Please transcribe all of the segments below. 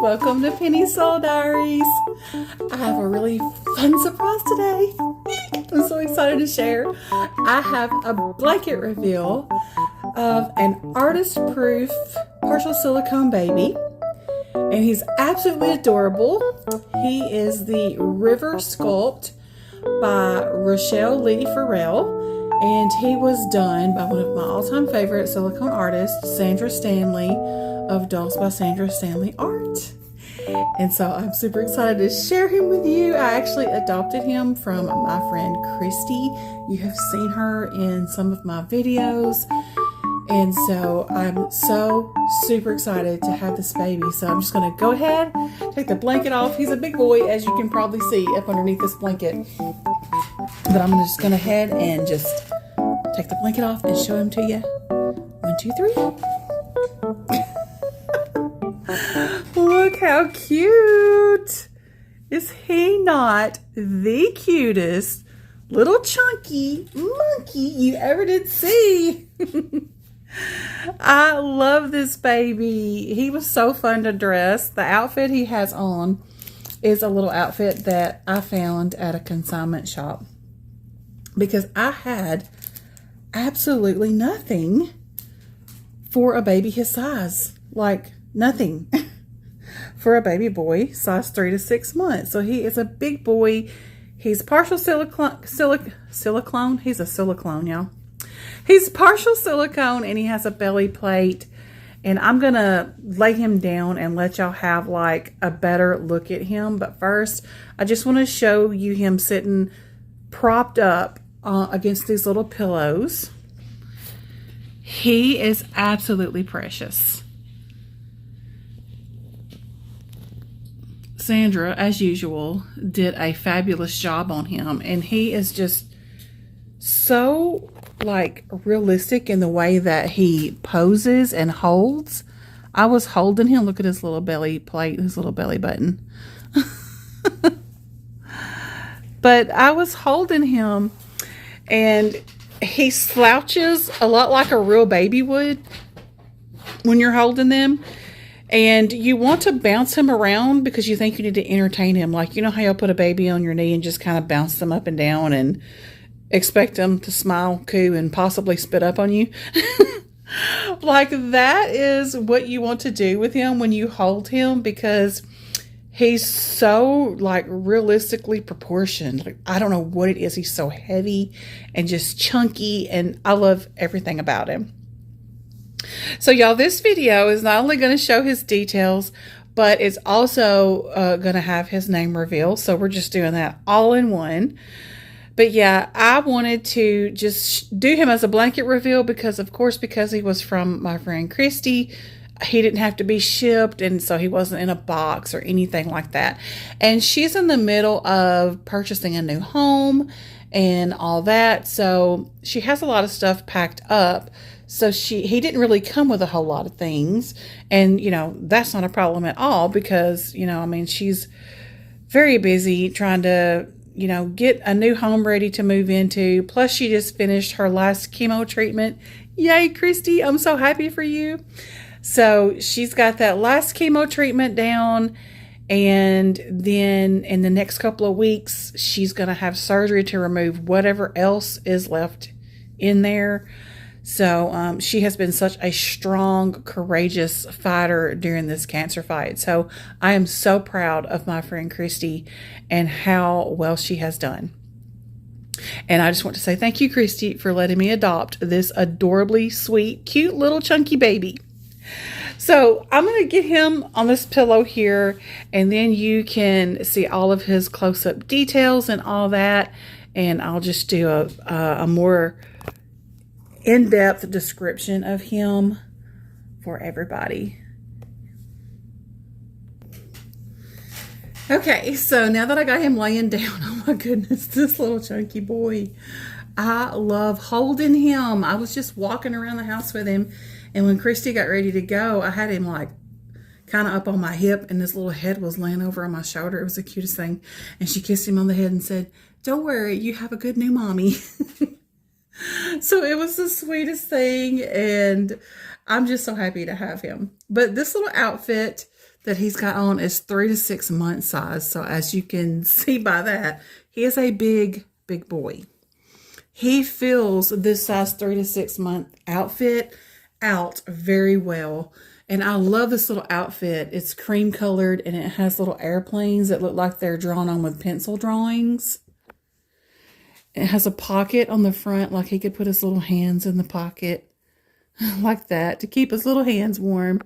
welcome to Pennye Soul Diaries. I have a really fun surprise today. I'm so excited to share. I have a blanket reveal of an artist-proof partial silicone baby, and he's absolutely adorable. He is the River Sculpt by Rachelle Lee Ferrell, and he was done by one of my all-time favorite silicone artists, Sandra Stanley of Dolls by Sandra Stanley Art. And so I'm super excited to share him with you. I actually adopted him from my friend Christy. You have seen her in some of my videos. And so I'm so super excited to have this baby. So I'm just going to go ahead, take the blanket off. He's a big boy, as you can probably see up underneath this blanket. But I'm just going to head and just take the blanket off and show him to you. 1, 2, 3. Look how cute. Is he not the cutest little chunky monkey you ever did see? I love this baby. He was so fun to dress. The outfit he has on is a little outfit that I found at a consignment shop because I had absolutely nothing for a baby his size. Like nothing for a baby boy size 3 to 6 months. So he is a big boy. He's partial silicone. He's a silicone, y'all. He's partial silicone and he has a belly plate. And I'm going to lay him down and let y'all have like a better look at him. But first, I just want to show you him sitting propped up against these little pillows. He is absolutely precious. Sandra, as usual, did a fabulous job on him. And he is just so like realistic in the way that he poses and holds. I was holding him. Look at his little belly plate, his little belly button. But I was holding him and he slouches a lot like a real baby would when you're holding them. And you want to bounce him around because you think you need to entertain him. Like, you know how you'll put a baby on your knee and just kind of bounce them up and down and expect them to smile, coo, and possibly spit up on you? Like, that is what you want to do with him when you hold him because he's so, like, realistically proportioned. Like, I don't know what it is. He's so heavy and just chunky, and I love everything about him. So y'all, this video is not only going to show his details, but it's also going to have his name revealed. So we're just doing that all in one. But yeah, I wanted to just do him as a blanket reveal because, of course, because he was from my friend Christy, he didn't have to be shipped, and so he wasn't in a box or anything like that. And she's in the middle of purchasing a new home and all that, so she has a lot of stuff packed up. So he didn't really come with a whole lot of things. And, you know, that's not a problem at all because, you know, I mean, she's very busy trying to, you know, get a new home ready to move into. Plus, she just finished her last chemo treatment. Yay, Christy. I'm so happy for you. So she's got that last chemo treatment down. And then in the next couple of weeks, she's going to have surgery to remove whatever else is left in there. So she has been such a strong, courageous fighter during this cancer fight. So I am so proud of my friend Christy and how well she has done. And I just want to say thank you, Christy, for letting me adopt this adorably sweet, cute little chunky baby. So I'm going to get him on this pillow here, and then you can see all of his close-up details and all that. And I'll just do a more in-depth description of him for everybody. Okay, so now that I got him laying down, oh my goodness, this little chunky boy. I love holding him. I was just walking around the house with him, and when Christy got ready to go, I had him like kind of up on my hip, and his little head was laying over on my shoulder. It was the cutest thing. And she kissed him on the head and said, "Don't worry, you have a good new mommy." So it was the sweetest thing, and I'm just so happy to have him. But this little outfit that he's got on is 3 to 6 month size. So as you can see by that, he is a big boy. He fills this size 3 to 6 month outfit out very well. And I love this little outfit. It's cream colored and it has little airplanes that look like they're drawn on with pencil drawings. It has a pocket on the front, like he could put his little hands in the pocket like that to keep his little hands warm.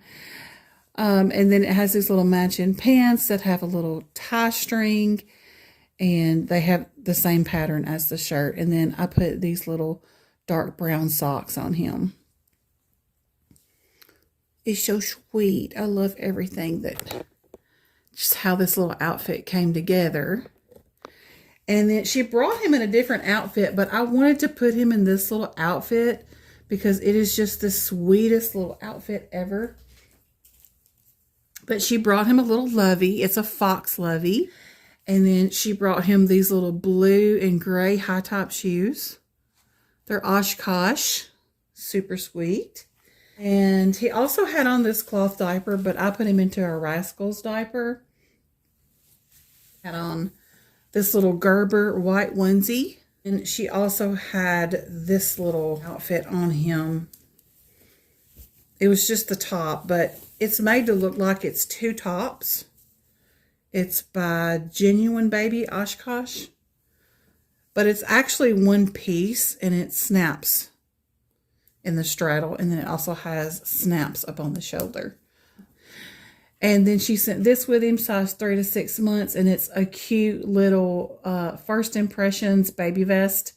And then it has these little matching pants that have a little tie string, and they have the same pattern as the shirt. And then I put these little dark brown socks on him. It's so sweet. I love everything that, just how this little outfit came together. And then she brought him in a different outfit, but I wanted to put him in this little outfit because it is just the sweetest little outfit ever. But she brought him a little lovey. It's a fox lovey. And then she brought him these little blue and gray high top shoes. They're Oshkosh. Super sweet. And he also had on this cloth diaper, but I put him into a Rascals diaper. Had on this little Gerber white onesie. And she also had this little outfit on him. It was just the top, but it's made to look like it's 2 tops. It's by Genuine Baby Oshkosh. But it's actually 1 piece, and it snaps in the straddle, and then it also has snaps up on the shoulder. And then she sent this with him, size 3 to 6 months, and it's a cute little First Impressions baby vest,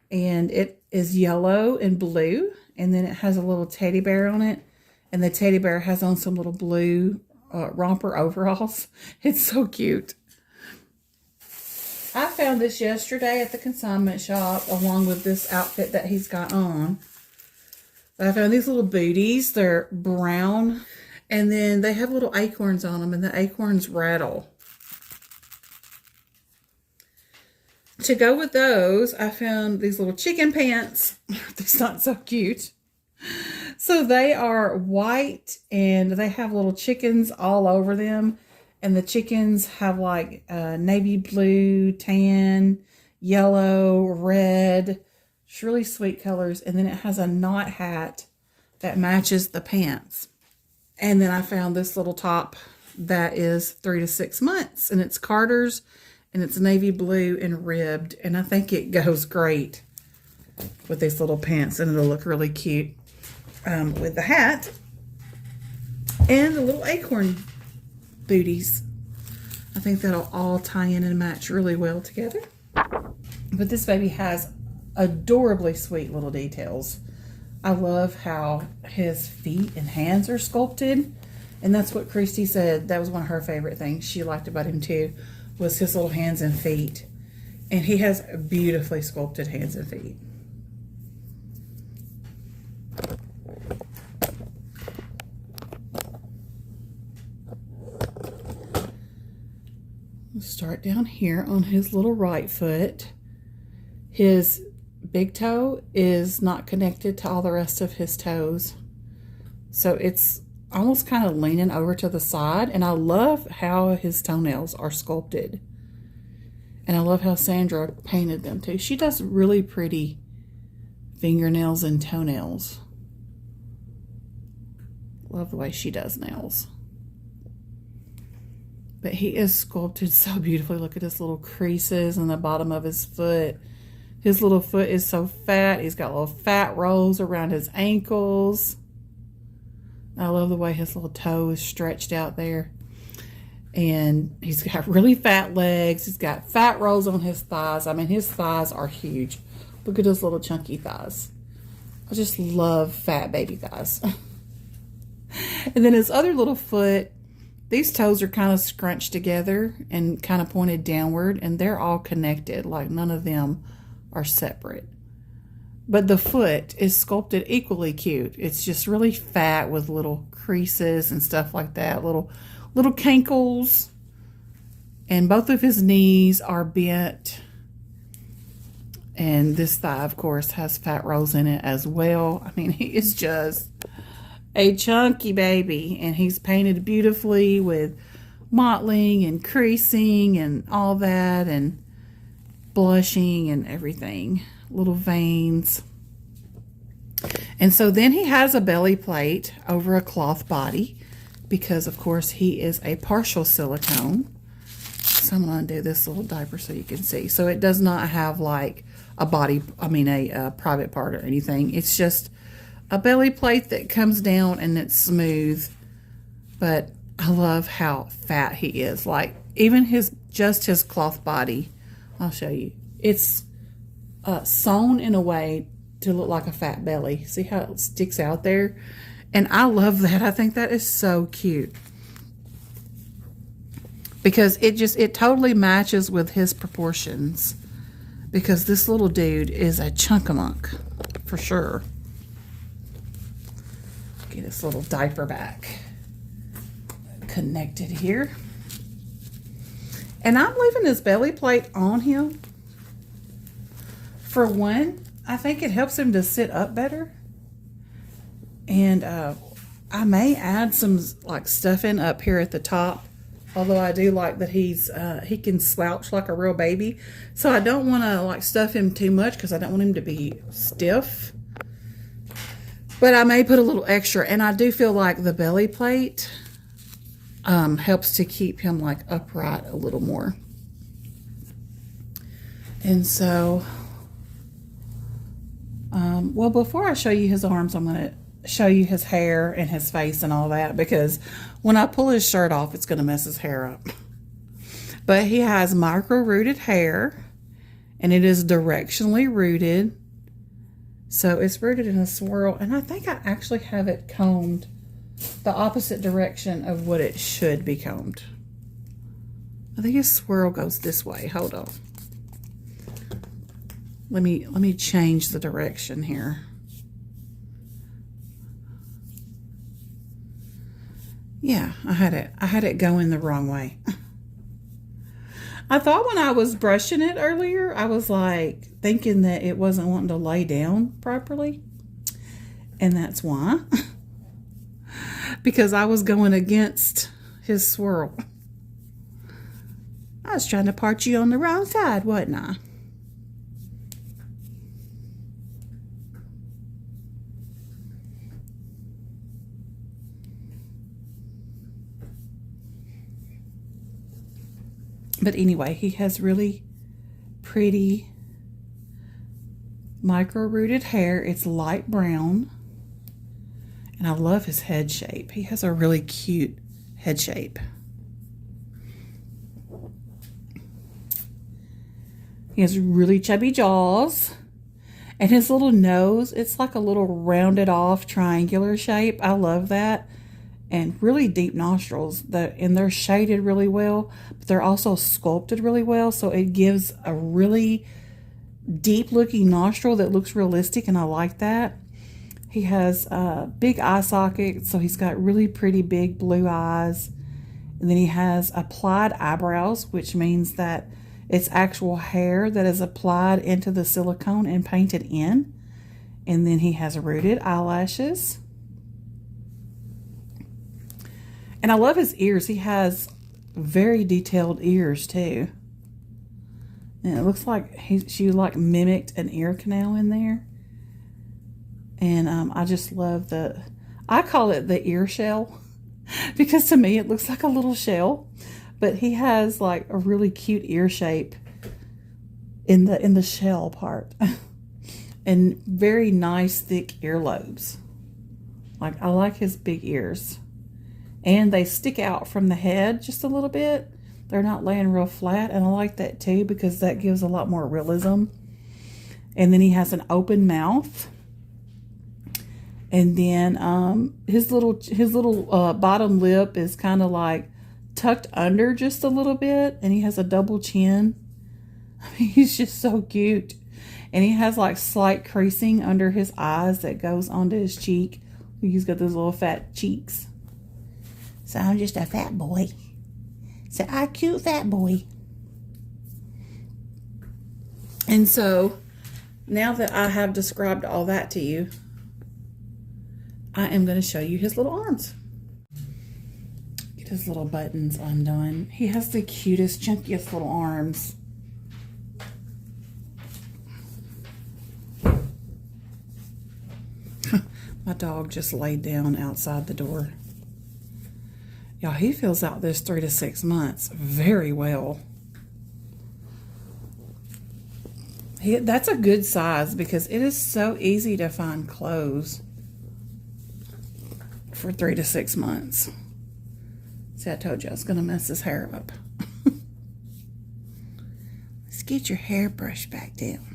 and it is yellow and blue, and then it has a little teddy bear on it, and the teddy bear has on some little blue romper overalls. It's so cute. I found this yesterday at the consignment shop along with this outfit that he's got on. I found these little booties. They're brown. And then they have little acorns on them, and the acorns rattle. To go with those, I found these little chicken pants. They're not so cute. So they are white, and they have little chickens all over them. And the chickens have like navy blue, tan, yellow, red. It's really sweet colors. And then it has a knot hat that matches the pants. And then I found this little top that is 3 to 6 months. And it's Carter's. And it's navy blue and ribbed. And I think it goes great with these little pants. And it'll look really cute with the hat. And the little acorn booties. I think that'll all tie in and match really well together. But this baby has adorably sweet little details. I love how his feet and hands are sculpted. And that's what Christy said. That was one of her favorite things she liked about him too, was his little hands and feet. And he has beautifully sculpted hands and feet. We'll start down here on his little right foot. His big toe is not connected to all the rest of his toes. So it's almost kind of leaning over to the side. And I love how his toenails are sculpted. And I love how Sandra painted them too. She does really pretty fingernails and toenails. Love the way she does nails. But he is sculpted so beautifully. Look at his little creases on the bottom of his foot. His little foot is so fat. He's got little fat rolls around his ankles. I love the way his little toe is stretched out there. And he's got really fat legs. He's got fat rolls on his thighs. I mean, his thighs are huge. Look at his little chunky thighs. I just love fat baby thighs. And then his other little foot, these toes are kind of scrunched together and kind of pointed downward. And they're all connected. Like none of them are separate. But the foot is sculpted equally cute. It's just really fat with little creases and stuff like that. Little cankles. And both of his knees are bent. And this thigh, of course, has fat rolls in it as well. I mean, he is just a chunky baby, and he's painted beautifully with mottling and creasing and all that, and blushing and everything, little veins. And so then he has a belly plate over a cloth body because, of course, he is a partial silicone. So I'm going to do this little diaper so you can see. So it does not have like a private part or anything. It's just a belly plate that comes down and it's smooth. But I love how fat he is. Like even his cloth body, I'll show you. It's sewn in a way to look like a fat belly. See how it sticks out there? And I love that. I think that is so cute. Because it totally matches with his proportions. Because this little dude is a chunk-a-munk, for sure. Get his little diaper back connected here. And I'm leaving this belly plate on him. For one, I think it helps him to sit up better. And I may add some like stuffing up here at the top. Although I do like that he can slouch like a real baby. So I don't want to like stuff him too much because I don't want him to be stiff. But I may put a little extra. And I do feel like the belly plate helps to keep him like upright a little more. And so, well, before I show you his arms, I'm going to show you his hair and his face and all that, because when I pull his shirt off, it's going to mess his hair up. But he has micro rooted hair, and it is directionally rooted. So it's rooted in a swirl, and I think I actually have it combed the opposite direction of what it should be combed. I think his swirl goes this way. Hold on. Let me change the direction here. Yeah, I had it going the wrong way. I thought when I was brushing it earlier, I was like thinking that it wasn't wanting to lay down properly. And that's why. Because I was going against his swirl. I was trying to part you on the wrong side, wasn't I? But anyway, he has really pretty micro-rooted hair. It's light brown. And I love his head shape. He has a really cute head shape. He has really chubby jaws. And his little nose, it's like a little rounded off triangular shape. I love that. And really deep nostrils, and they're shaded really well, but they're also sculpted really well, so it gives a really deep looking nostril that looks realistic, and I like that. He has big eye sockets, so he's got really pretty big blue eyes. And then he has applied eyebrows, which means that it's actual hair that is applied into the silicone and painted in. And then he has rooted eyelashes. And I love his ears. He has very detailed ears too. And it looks like she like mimicked an ear canal in there. And I just love I call it the ear shell because to me it looks like a little shell. But he has like a really cute ear shape in the shell part. And very nice thick earlobes. Like I like his big ears. And they stick out from the head just a little bit. They're not laying real flat. And I like that too because that gives a lot more realism. And then he has an open mouth. And then his little bottom lip is kind of like tucked under just a little bit. And he has a double chin. I mean, he's just so cute. And he has like slight creasing under his eyes that goes onto his cheek. He's got those little fat cheeks. So I'm just a fat boy. So I'm a cute fat boy. And so now that I have described all that to you, I am going to show you his little arms. Get his little buttons undone. He has the cutest, chunkiest little arms. My dog just laid down outside the door. Y'all, he fills out this 3 to 6 months very well. That's a good size because it is so easy to find clothes for 3 to 6 months. See, I told you I was going to mess his hair up. Let's get your hairbrush back down.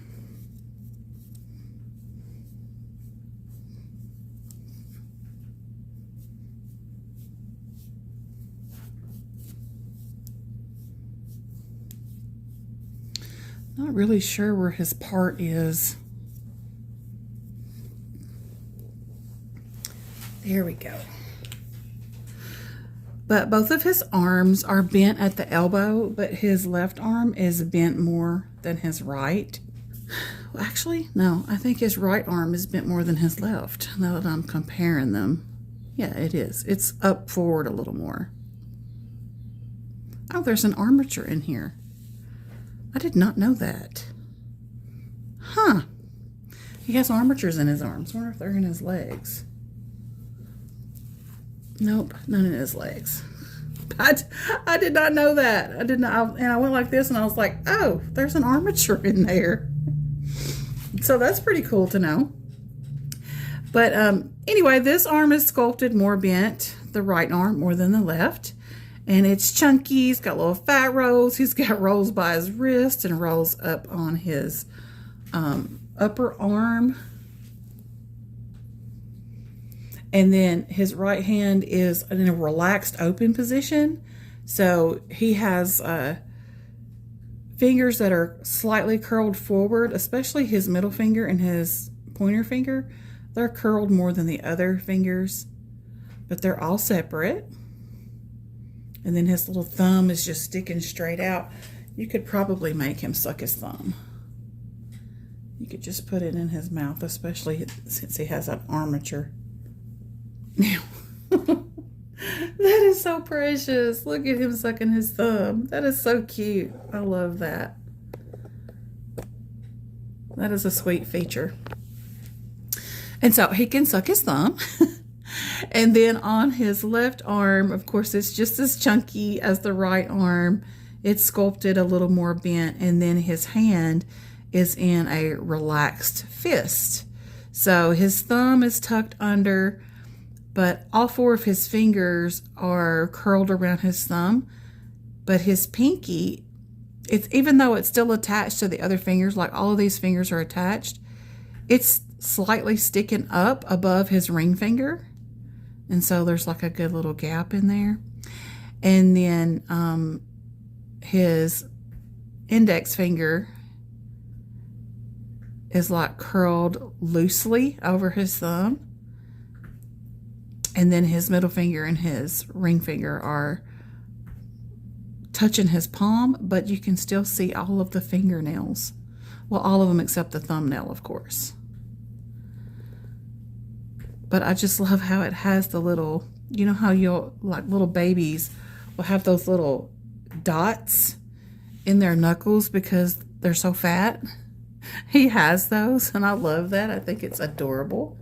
Not really sure where his part is. There we go. But both of his arms are bent at the elbow, but his left arm is bent more than his right. Well, actually, no, I think his right arm is bent more than his left, now that I'm comparing them. Yeah, it is. It's up forward a little more. Oh, there's an armature in here. I did not know that. Huh. He has armatures in his arms. I wonder if they're in his legs. Nope, none in his legs. I did not know that. I did not. And I went like this and I was like, oh, there's an armature in there. So that's pretty cool to know. But anyway, this arm is sculpted more bent, the right arm more than the left. And it's chunky. He's got little fat rolls. He's got rolls by his wrist and rolls up on his upper arm. And then his right hand is in a relaxed open position. So he has fingers that are slightly curled forward, especially his middle finger and his pointer finger. They're curled more than the other fingers, but they're all separate. And then his little thumb is just sticking straight out. You could probably make him suck his thumb. You could just put it in his mouth, especially since he has an armature. Now, that is so precious. Look at him sucking his thumb. That is so cute. I love that. That is a sweet feature. And so he can suck his thumb. And then on his left arm, of course, it's just as chunky as the right arm. It's sculpted a little more bent. And then his hand is in a relaxed fist. So his thumb is tucked under, but all 4 of his fingers are curled around his thumb. But his pinky, even though it's still attached to the other fingers, like all of these fingers are attached, it's slightly sticking up above his ring finger. And so there's like a good little gap in there. And then his index finger is like curled loosely over his thumb. And then his middle finger and his ring finger are touching his palm, but you can still see all of the fingernails. Well, all of them except the thumbnail, of course. But I just love how it has the little, you know how you'll, like little babies will have those little dots in their knuckles because they're so fat. He has those, and I love that. I think it's adorable.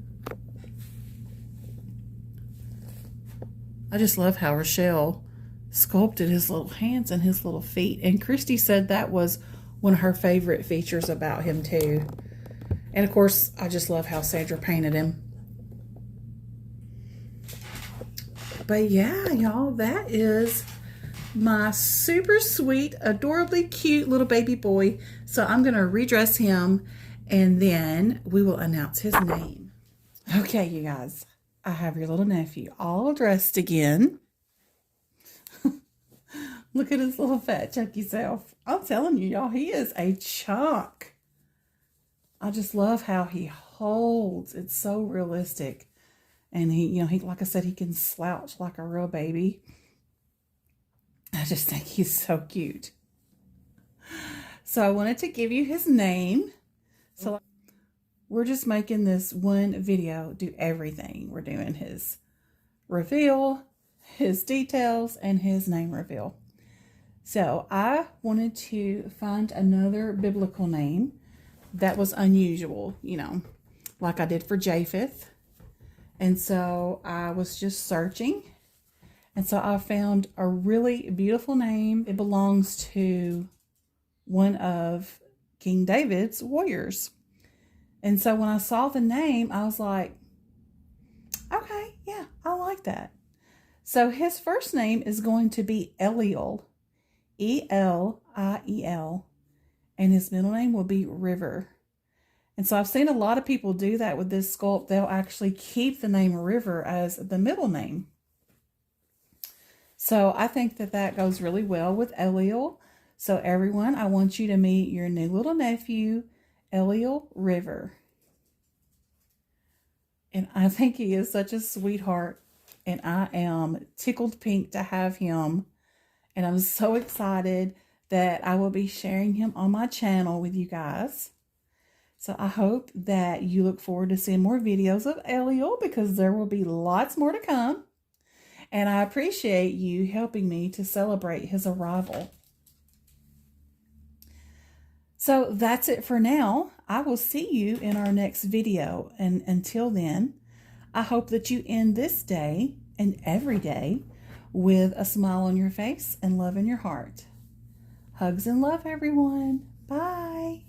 I just love how Rachelle sculpted his little hands and his little feet. And Christy said that was one of her favorite features about him too. And of course, I just love how Sandra painted him. But yeah, y'all, that is my super sweet, adorably cute little baby boy. So I'm going to redress him and then we will announce his name. Okay, you guys, I have your little nephew all dressed again. Look at his little fat chunky self. I'm telling you, y'all, he is a chunk. I just love how he holds. It's so realistic. And he, like I said, he can slouch like a real baby. I just think he's so cute. So I wanted to give you his name. So we're just making this one video do everything. We're doing his reveal, his details, and his name reveal. So I wanted to find another biblical name that was unusual, you know, like I did for Japheth. And so I was just searching. And so I found a really beautiful name. It belongs to one of King David's warriors. And so when I saw the name, I was like, okay, yeah, I like that. So his first name is going to be Eliel, Eliel, and his middle name will be River. And so I've seen a lot of people do that with this sculpt. They'll actually keep the name River as the middle name. So I think that that goes really well with Eliel. So everyone, I want you to meet your new little nephew, Eliel River. And I think he is such a sweetheart. And I am tickled pink to have him. And I'm so excited that I will be sharing him on my channel with you guys. So I hope that you look forward to seeing more videos of Eliel, because there will be lots more to come. And I appreciate you helping me to celebrate his arrival. So that's it for now. I will see you in our next video. And until then, I hope that you end this day and every day with a smile on your face and love in your heart. Hugs and love, everyone. Bye.